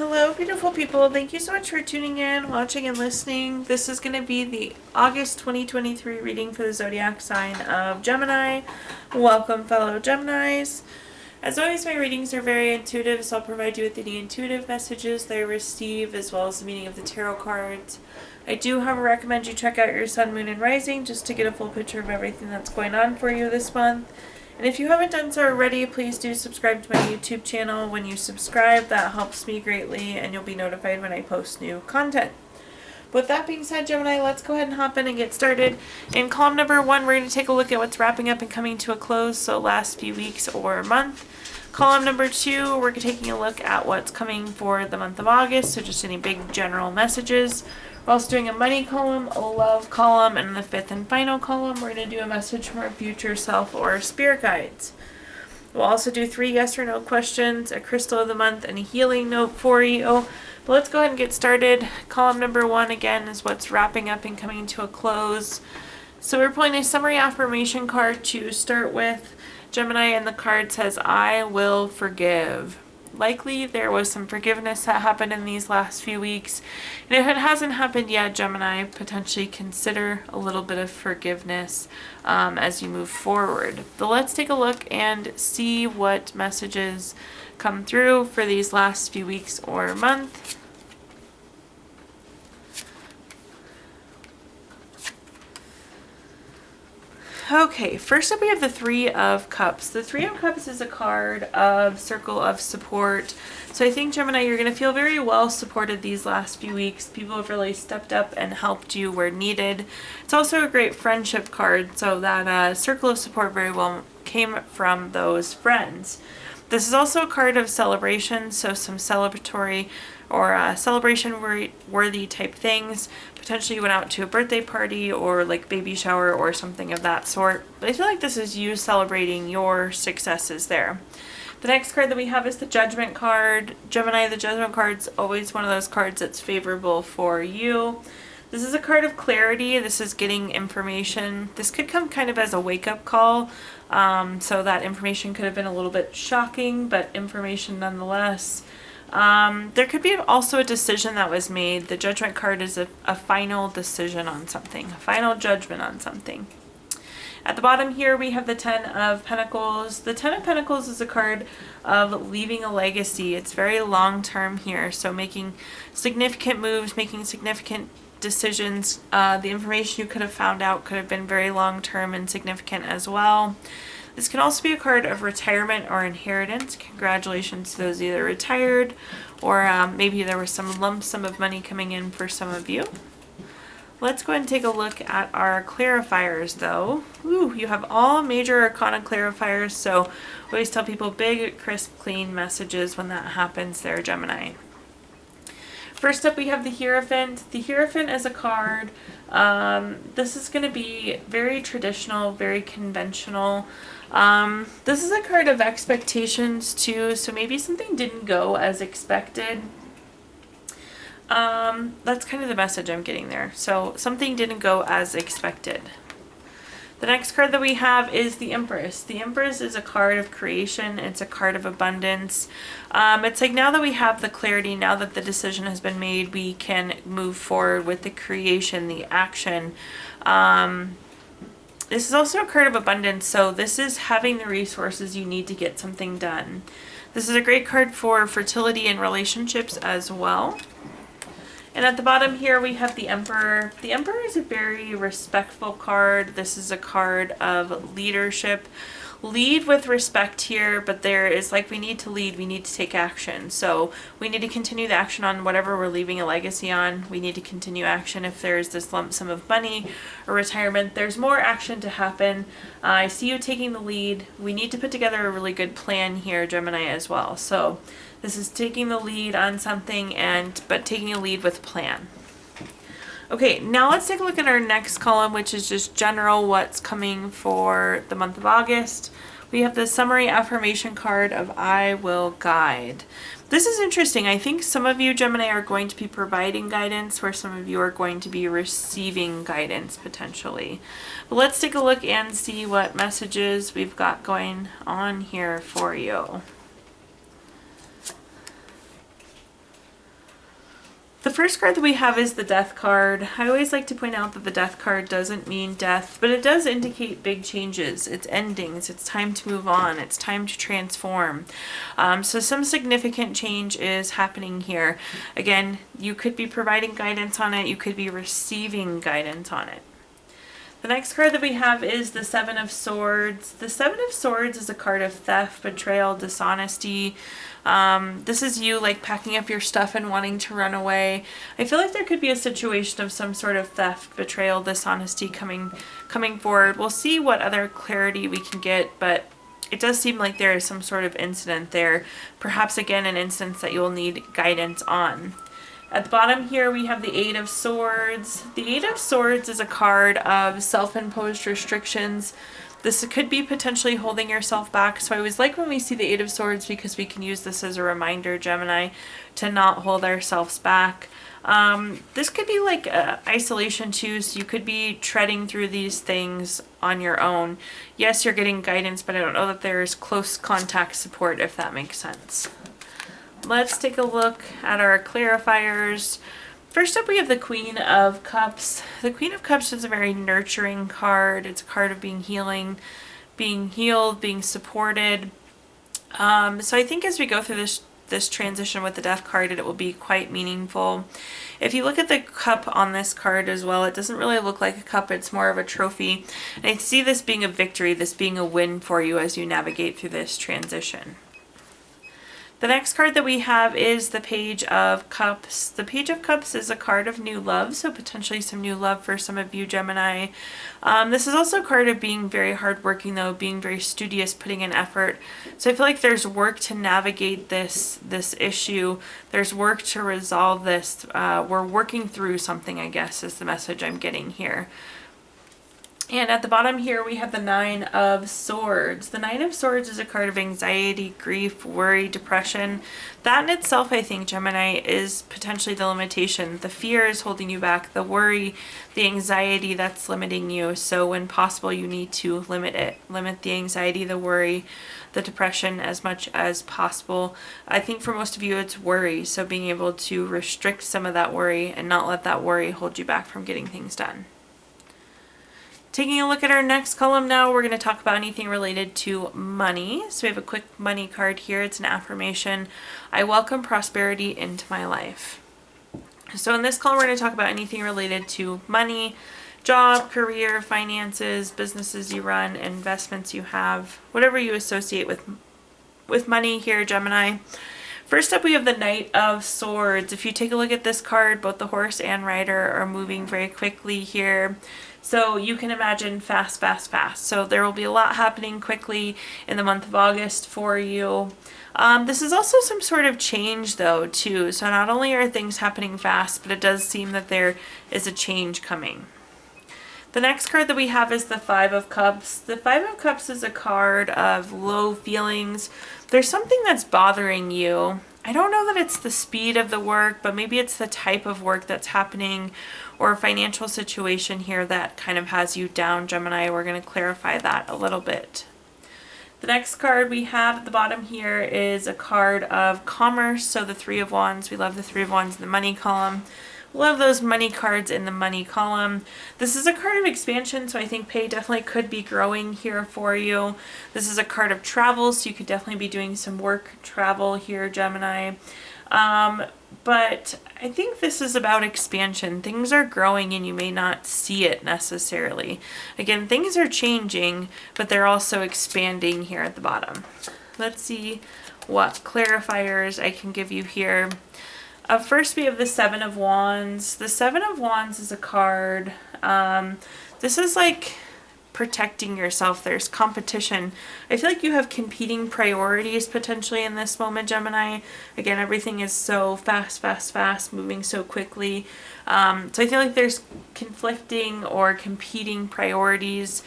Hello, beautiful people. Thank you so much for tuning in, watching, and listening. This is going to be the August 2023 reading for the zodiac sign of Gemini. Welcome, fellow Geminis. As always, my readings are very intuitive, so I'll provide you with any intuitive messages that I receive, as well as the meaning of the tarot cards. I do, however, recommend you check out your sun, moon, and rising just to get a full picture of everything that's going on for you this month. And if you haven't done so already, please do subscribe to my YouTube channel. When you subscribe, that helps me greatly, and you'll be notified when I post new content. With that being said, Gemini, let's go ahead and hop in and get started. In column number 1, we're going to take a look at what's wrapping up and coming to a close, so last few weeks or month. Column number 2, we're taking a look at what's coming for the month of August, so just any big general messages. We're also doing a money column, a love column, and in the 5th and final column, we're going to do a message from our future self or spirit guides. We'll also do 3 yes or no questions, a crystal of the month, and a healing note for you. But let's go ahead and get started. Column number 1, again, is what's wrapping up and coming to a close. So we're pulling a summary affirmation card to start with. Gemini, and the card says, I will forgive. Likely there was some forgiveness that happened in these last few weeks. And if it hasn't happened yet, Gemini, potentially consider a little bit of forgiveness as you move forward. But let's take a look and see what messages come through for these last few weeks or month. Okay, first up we have the 3 of Cups. The 3 of Cups is a card of circle of support. So I think, Gemini, you're going to feel very well supported these last few weeks. People have really stepped up and helped you where needed. It's also a great friendship card, so that circle of support very well came from those friends. This is also a card of celebration, so some celebratory or celebration-worthy type things. Potentially you went out to a birthday party or like baby shower or something of that sort. But I feel like this is you celebrating your successes there. The next card that we have is the Judgment card. Gemini, the Judgment card's always one of those cards that's favorable for you. This is a card of clarity. This is getting information. This could come kind of as a wake-up call. So that information could have been a little bit shocking, but information nonetheless. There could be also a decision that was made. The Judgment card is a final decision on something, a final judgment on something. At the bottom here, we have the 10 of Pentacles. The 10 of Pentacles is a card of leaving a legacy. It's very long-term here, so making significant moves, making significant decisions. The information you could have found out could have been very long-term and significant as well. This can also be a card of retirement or inheritance. Congratulations to those either retired or maybe there was some lump sum of money coming in for some of you. Let's go ahead and take a look at our clarifiers though. Ooh, you have all major arcana clarifiers, so I always tell people big, crisp, clean messages when that happens there, Gemini. First up, we have the Hierophant. The Hierophant is a card. This is going to be very traditional, very conventional. This is a card of expectations too, so maybe something didn't go as expected. That's kind of the message I'm getting there. So something didn't go as expected. The next card that we have is the Empress. The Empress is a card of creation. It's a card of abundance. It's like now that we have the clarity, now that the decision has been made, we can move forward with the creation, the action. This is also a card of abundance, so this is having the resources you need to get something done. This is a great card for fertility and relationships as well. And at the bottom here, we have the Emperor. The Emperor is a very respectful card. This is a card of leadership. Lead with respect here, but there is like we need to lead, we need to take action. So we need to continue the action on whatever we're leaving a legacy on. We need to continue action if there's this lump sum of money or retirement. There's more action to happen. I see you taking the lead. We need to put together a really good plan here, Gemini, as well. So this is taking the lead on something, but taking a lead with a plan. Okay, now let's take a look at our next column, which is just general what's coming for the month of August. We have the summary affirmation card of I will guide. This is interesting. I think some of you, Gemini, are going to be providing guidance, where some of you are going to be receiving guidance potentially. But let's take a look and see what messages we've got going on here for you. The first card that we have is the Death card. I always like to point out that the Death card doesn't mean death, but it does indicate big changes. It's endings. It's time to move on. It's time to transform. So some significant change is happening here. Again, you could be providing guidance on it. You could be receiving guidance on it. The next card that we have is the Seven of Swords. The Seven of Swords is a card of theft, betrayal, dishonesty. This is you like packing up your stuff and wanting to run away. I feel like there could be a situation of some sort of theft, betrayal, dishonesty coming forward. We'll see what other clarity we can get, but it does seem like there is some sort of incident there. Perhaps again an instance that you'll need guidance on. At the bottom here we have the Eight of Swords. The Eight of Swords is a card of self-imposed restrictions. This could be potentially holding yourself back. So I always like when we see the Eight of Swords because we can use this as a reminder, Gemini, to not hold ourselves back. This could be like isolation too, so you could be treading through these things on your own. Yes, you're getting guidance, but I don't know that there's close contact support, if that makes sense. Let's take a look at our clarifiers. First up, we have the Queen of Cups. The Queen of Cups is a very nurturing card. It's a card of being healing, being healed, being supported. So I think as we go through this transition with the Death card, it will be quite meaningful. If you look at the cup on this card as well, it doesn't really look like a cup. It's more of a trophy. And I see this being a victory, this being a win for you as you navigate through this transition. The next card that we have is the Page of Cups. The Page of Cups is a card of new love, so potentially some new love for some of you, Gemini. This is also a card of being very hardworking, though, being very studious, putting in effort. So I feel like there's work to navigate this issue. There's work to resolve this. We're working through something, I guess, is the message I'm getting here. And at the bottom here, we have the Nine of Swords. The Nine of Swords is a card of anxiety, grief, worry, depression. That in itself, I think, Gemini, is potentially the limitation. The fear is holding you back. The worry, the anxiety, that's limiting you. So when possible, you need to limit it. Limit the anxiety, the worry, the depression as much as possible. I think for most of you, it's worry. So being able to restrict some of that worry and not let that worry hold you back from getting things done. Taking a look at our next column now, we're going to talk about anything related to money. So we have a quick money card here. It's an affirmation. I welcome prosperity into my life. So in this column, we're going to talk about anything related to money, job, career, finances, businesses you run, investments you have, whatever you associate with money here, Gemini. First up, we have the Knight of Swords. If you take a look at this card, both the horse and rider are moving very quickly here. So you can imagine fast, fast, fast. So there will be a lot happening quickly in the month of August for you. This is also some sort of change though too. So not only are things happening fast, but it does seem that there is a change coming. The next card that we have is the Five of Cups. The Five of Cups is a card of low feelings. There's something that's bothering you. I don't know that it's the speed of the work, but maybe it's the type of work that's happening or a financial situation here that kind of has you down, Gemini. We're going to clarify that a little bit. The next card we have at the bottom here is a card of commerce. So the Three of Wands. We love the Three of Wands in the money column. Love those money cards in the money column. This is a card of expansion, so I think pay definitely could be growing here for you. This is a card of travel, so you could definitely be doing some work travel here, Gemini. But I think this is about expansion. Things are growing and you may not see it necessarily. Again, things are changing, but they're also expanding here at the bottom. Let's see what clarifiers I can give you here. First, we have the Seven of Wands. The Seven of Wands is a card. This is like protecting yourself. There's competition. I feel like you have competing priorities potentially in this moment, Gemini. Again, everything is so fast, fast, fast, moving so quickly. So I feel like there's conflicting or competing priorities.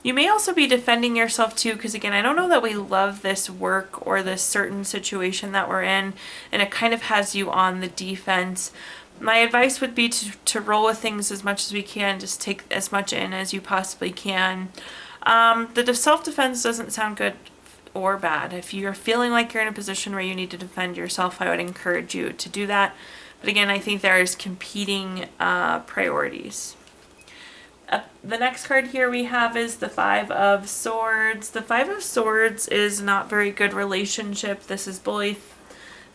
You may also be defending yourself too, because again, I don't know that we love this work or this certain situation that we're in, and it kind of has you on the defense. My advice would be to roll with things as much as we can, just take as much in as you possibly can. The self-defense doesn't sound good or bad. If you're feeling like you're in a position where you need to defend yourself, I would encourage you to do that. But again, I think there's competing priorities. The next card here we have is the Five of Swords. The Five of Swords is not very good relationship. This is bully,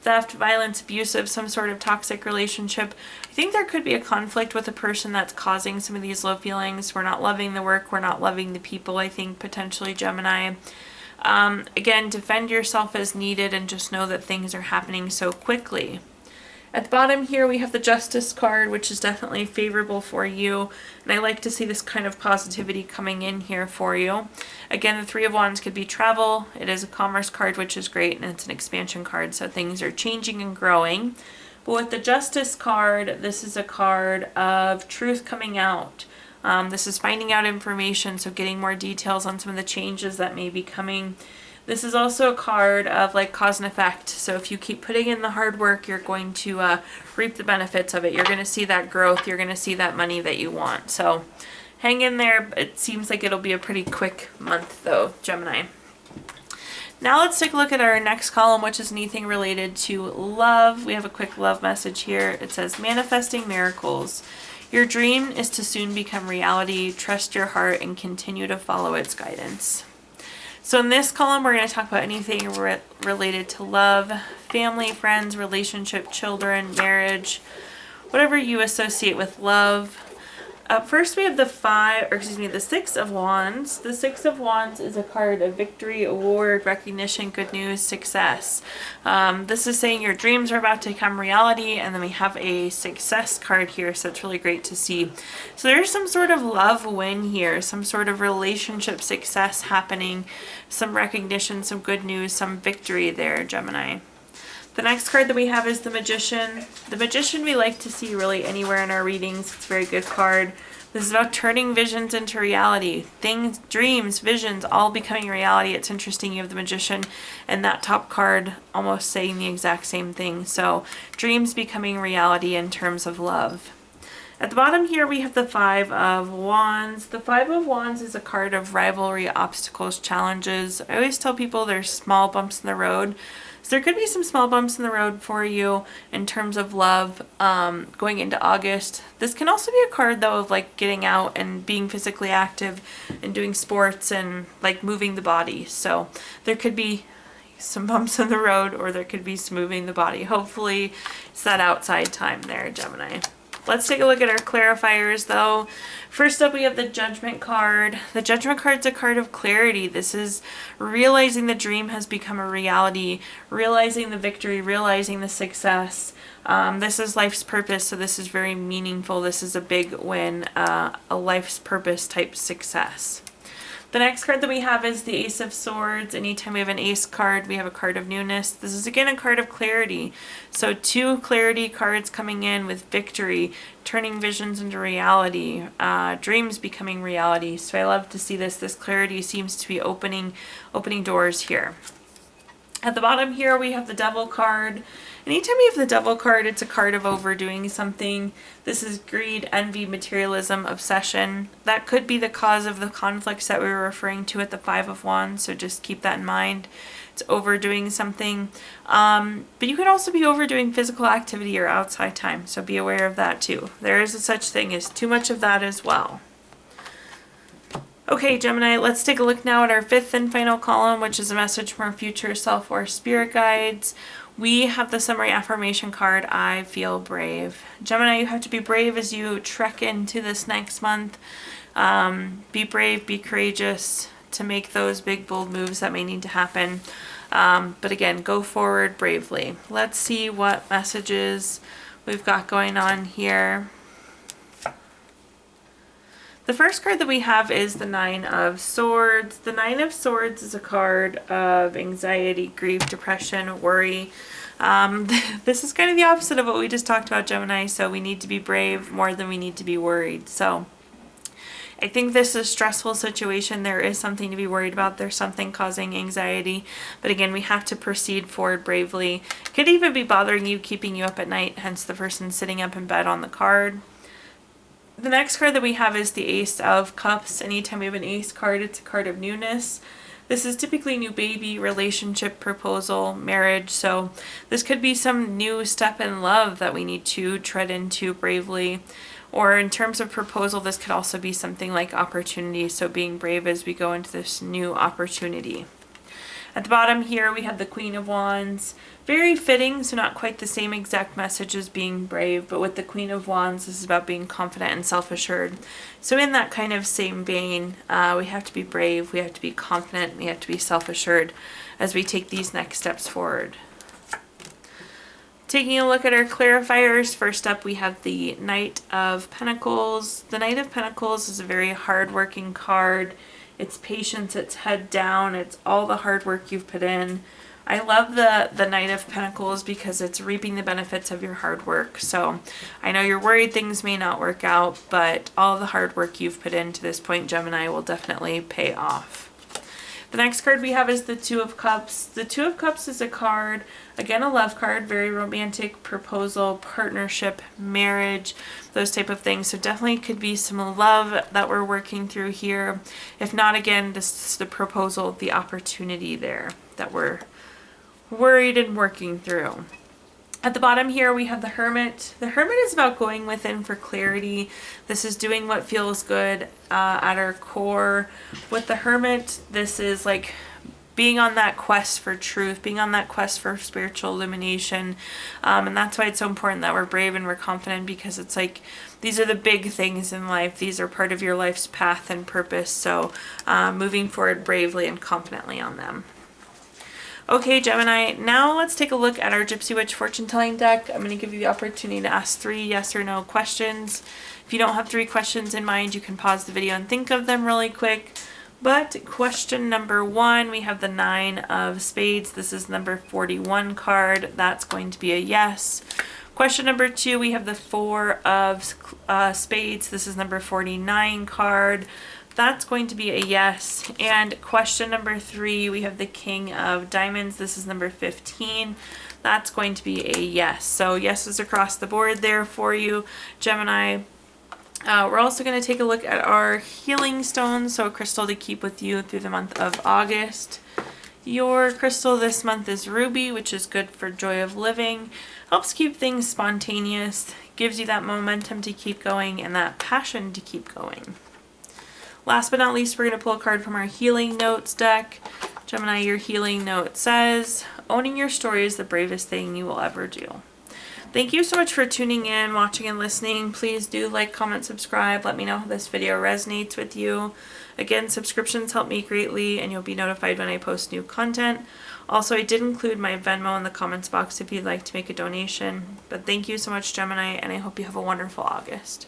theft, violence, abusive, some sort of toxic relationship. I think there could be a conflict with a person that's causing some of these low feelings. We're not loving the work. We're not loving the people, I think, potentially, Gemini. Again, defend yourself as needed and just know that things are happening so quickly. At the bottom here, we have the Justice card, which is definitely favorable for you. And I like to see this kind of positivity coming in here for you. Again, the Three of Wands could be travel. It is a commerce card, which is great, and it's an expansion card, so things are changing and growing. But with the Justice card, this is a card of truth coming out. This is finding out information, so getting more details on some of the changes that may be coming. This is also a card of like cause and effect. So if you keep putting in the hard work, you're going to reap the benefits of it. You're going to see that growth. You're going to see that money that you want. So hang in there. It seems like it'll be a pretty quick month though, Gemini. Now let's take a look at our next column, which is anything related to love. We have a quick love message here. It says, manifesting miracles. Your dream is to soon become reality. Trust your heart and continue to follow its guidance. So in this column, we're going to talk about anything related to love, family, friends, relationship, children, marriage, whatever you associate with love. Up first, we have the Six of Wands. The Six of Wands is a card of victory, award, recognition, good news, success. This is saying your dreams are about to become reality, and then we have a success card here, so it's really great to see. So there's some sort of love win here, some sort of relationship success happening, some recognition, some good news, some victory there, Gemini. The next card that we have is the Magician. The Magician we like to see really anywhere in our readings. It's a very good card. This is about turning visions into reality. Things, dreams, visions, all becoming reality. It's interesting you have the Magician and that top card almost saying the exact same thing. So dreams becoming reality in terms of love. At the bottom here we have the Five of Wands. The Five of Wands is a card of rivalry, obstacles, challenges. I always tell people there's small bumps in the road. So there could be some small bumps in the road for you in terms of love going into August. This can also be a card though of like getting out and being physically active and doing sports and like moving the body. So there could be some bumps in the road or there could be some moving the body. Hopefully it's that outside time there, Gemini. Let's take a look at our clarifiers though. First up, we have the Judgment card. The Judgment card's a card of clarity. This is realizing the dream has become a reality, realizing the victory, realizing the success. This is life's purpose, so this is very meaningful. This is a big win, a life's purpose type success. The next card that we have is the Ace of Swords. Anytime we have an ace card, we have a card of newness. This is again a card of clarity. So two clarity cards coming in with victory, turning visions into reality, dreams becoming reality. So I love to see this. This clarity seems to be opening doors here. At the bottom here, we have the Devil card. Anytime you have the Devil card, it's a card of overdoing something. This is greed, envy, materialism, obsession. That could be the cause of the conflicts that we were referring to at the Five of Wands, so just keep that in mind. It's overdoing something. But you could also be overdoing physical activity or outside time, so be aware of that too. There is a such thing as too much of that as well. Okay, Gemini, let's take a look now at our fifth and final column, which is a message from our future self or spirit guides. We have the summary affirmation card, I feel brave. Gemini, you have to be brave as you trek into this next month. Be brave, be courageous to make those big, bold moves that may need to happen. But again, go forward bravely. Let's see what messages we've got going on here. The first card that we have is the Nine of Swords. The Nine of Swords is a card of anxiety, grief, depression, worry. This is kind of the opposite of what we just talked about, Gemini, so we need to be brave more than we need to be worried. So I think this is a stressful situation. There is something to be worried about. There's something causing anxiety. But again, we have to proceed forward bravely. It could even be bothering you, keeping you up at night, hence the person sitting up in bed on the card. The next card that we have is the Ace of Cups. Anytime we have an ace card, it's a card of newness. This is typically new baby, relationship, proposal, marriage. So this could be some new step in love that we need to tread into bravely. Or in terms of proposal, this could also be something like opportunity. So being brave as we go into this new opportunity. At the bottom here, we have the Queen of Wands. Very fitting, so not quite the same exact message as being brave, but with the Queen of Wands, this is about being confident and self-assured. So in that kind of same vein, we have to be brave, we have to be confident, we have to be self-assured as we take these next steps forward. Taking a look at our clarifiers, first up we have the Knight of Pentacles. The Knight of Pentacles is a very hard-working card. It's patience, it's head down, it's all the hard work you've put in. I love the Knight of Pentacles because it's reaping the benefits of your hard work. So I know you're worried things may not work out, but all the hard work you've put in to this point, Gemini, will definitely pay off. The next card we have is the Two of Cups. The Two of Cups is a card, again a love card, very romantic, proposal, partnership, marriage, those type of things. So definitely could be some love that we're working through here. If not, again, this is the proposal, the opportunity there that we're worried and working through. At the bottom here we have the Hermit. The Hermit is about going within for clarity. This is doing what feels good at our core. With the Hermit, this is like being on that quest for truth, being on that quest for spiritual illumination. And that's why it's so important that we're brave and we're confident, because it's like these are the big things in life. These are part of your life's path and purpose. So moving forward bravely and confidently on them. Okay, Gemini, now let's take a look at our Gypsy Witch fortune telling deck. I'm going to give you the opportunity to ask 3 yes or no questions. If you don't have 3 questions in mind, you can pause the video and think of them really quick. But question number 1, we have the 9 of Spades. This is number 41 card. That's going to be a yes. Question number 2, we have the 4 of Spades. This is number 49 card. That's going to be a yes. And question number 3, we have the King of Diamonds. This is number 15. That's going to be a yes. So yeses across the board there for you, Gemini. We're also going to take a look at our healing stones, so a crystal to keep with you through the month of August. Your crystal this month is Ruby, which is good for joy of living. Helps keep things spontaneous, gives you that momentum to keep going and that passion to keep going. Last but not least, we're going to pull a card from our Healing Notes deck. Gemini, your healing note says, owning your story is the bravest thing you will ever do. Thank you so much for tuning in, watching, and listening. Please do like, comment, subscribe. Let me know how this video resonates with you. Again, subscriptions help me greatly, and you'll be notified when I post new content. Also, I did include my Venmo in the comments box if you'd like to make a donation. But thank you so much, Gemini, and I hope you have a wonderful August.